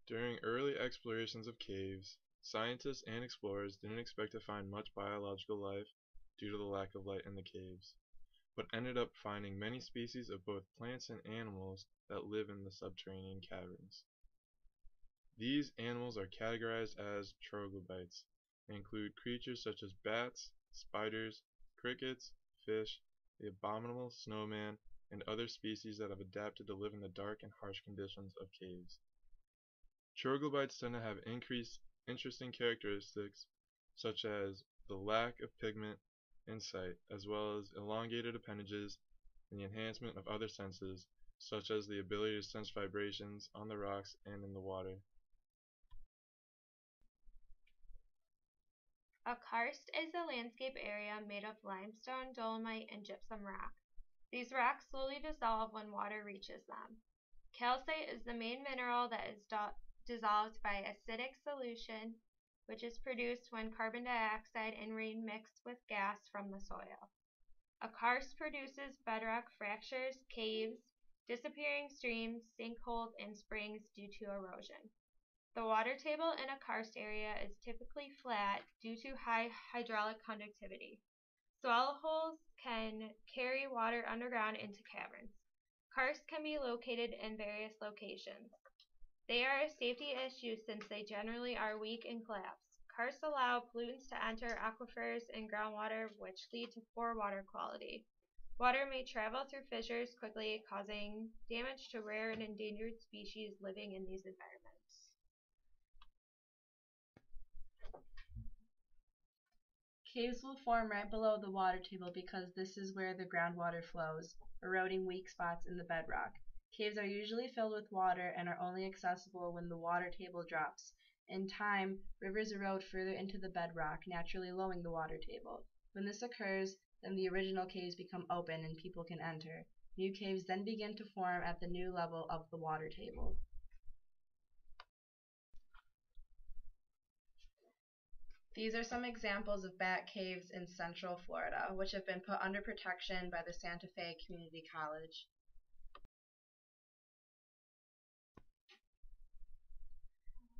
During early explorations of caves, scientists and explorers didn't expect to find much biological life due to the lack of light in the caves, but ended up finding many species of both plants and animals that live in the subterranean caverns. These animals are categorized as troglobites and include creatures such as bats, spiders, crickets, fish, the abominable snowman, and other species that have adapted to live in the dark and harsh conditions of caves. Troglobites tend to have increased interesting characteristics such as the lack of pigment in sight, as well as elongated appendages and the enhancement of other senses, such as the ability to sense vibrations on the rocks and in the water. A karst is a landscape area made of limestone, dolomite, and gypsum rock. These rocks slowly dissolve when water reaches them. Calcite is the main mineral that is dissolved by acidic solution, which is produced when carbon dioxide and rain mix with gas from the soil. A karst produces bedrock fractures, caves, disappearing streams, sinkholes, and springs due to erosion. The water table in a karst area is typically flat due to high hydraulic conductivity. Swell holes can carry water underground into caverns. Karsts can be located in various locations. They are a safety issue since they generally are weak and collapse. Karsts allow pollutants to enter aquifers and groundwater, which lead to poor water quality. Water may travel through fissures quickly, causing damage to rare and endangered species living in these environments. Caves will form right below the water table because this is where the groundwater flows, eroding weak spots in the bedrock. Caves are usually filled with water and are only accessible when the water table drops. In time, rivers erode further into the bedrock, naturally lowering the water table. When this occurs, then the original caves become open and people can enter. New caves then begin to form at the new level of the water table. These are some examples of bat caves in Central Florida, which have been put under protection by the Santa Fe Community College.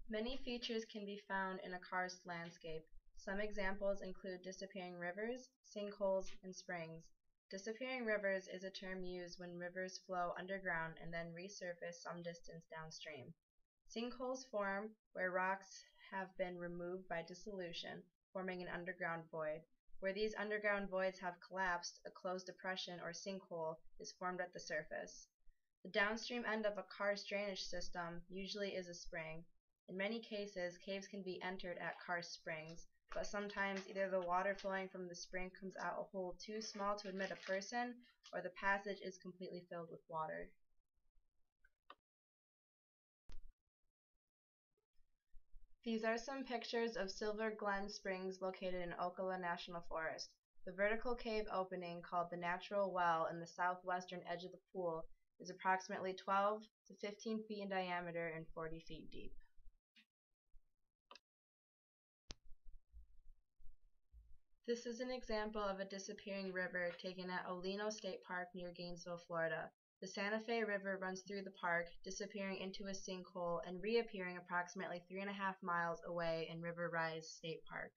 Many features can be found in a karst landscape. Some examples include disappearing rivers, sinkholes, and springs. Disappearing rivers is a term used when rivers flow underground and then resurface some distance downstream. Sinkholes form where rocks have been removed by dissolution, forming an underground void. Where these underground voids have collapsed, a closed depression or sinkhole is formed at the surface. The downstream end of a karst drainage system usually is a spring. In many cases, caves can be entered at karst springs, but sometimes either the water flowing from the spring comes out a hole too small to admit a person, or the passage is completely filled with water. These are some pictures of Silver Glen Springs located in Ocala National Forest. The vertical cave opening, called the Natural Well in the southwestern edge of the pool, is approximately 12 to 15 feet in diameter and 40 feet deep. This is an example of a disappearing river taken at Olino State Park near Gainesville, Florida. The Santa Fe River runs through the park, disappearing into a sinkhole and reappearing approximately 3.5 miles away in River Rise State Park.